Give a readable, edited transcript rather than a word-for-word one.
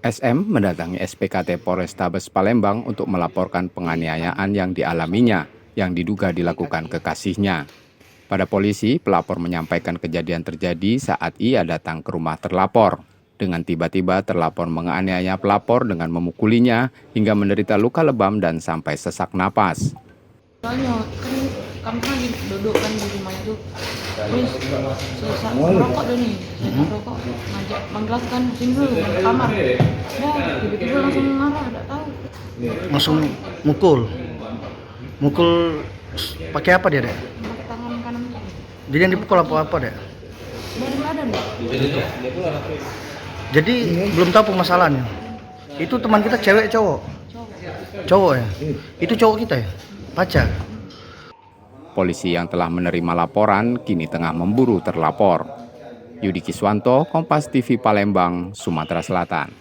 SM mendatangi SPKT Polrestabes Palembang untuk melaporkan penganiayaan yang dialaminya, yang diduga dilakukan kekasihnya. Pada polisi, pelapor menyampaikan kejadian terjadi saat ia datang ke rumah terlapor. Dengan tiba-tiba terlapor menganiaya pelapor dengan memukulinya hingga menderita luka lebam dan sampai sesak napas. Soalnya kan kami lagi duduk kan di rumah itu, terus selesai merokok deh nih, selesai merokok ngajak menggelaskan sini dulu ke kamar, tiba-tiba langsung marah, nggak tahu. Langsung mukul pakai apa dia, Dek? Pakai tangan kanan, Jadi yang dipukul apa Dek? badan. Jadi belum tahu permasalahannya. Itu teman kita cewek cowok? Cowok ya? Itu cowok kita ya? Pacar? Polisi yang telah menerima laporan kini tengah memburu terlapor. Yudi Kiswanto, Kompas TV Palembang, Sumatera Selatan.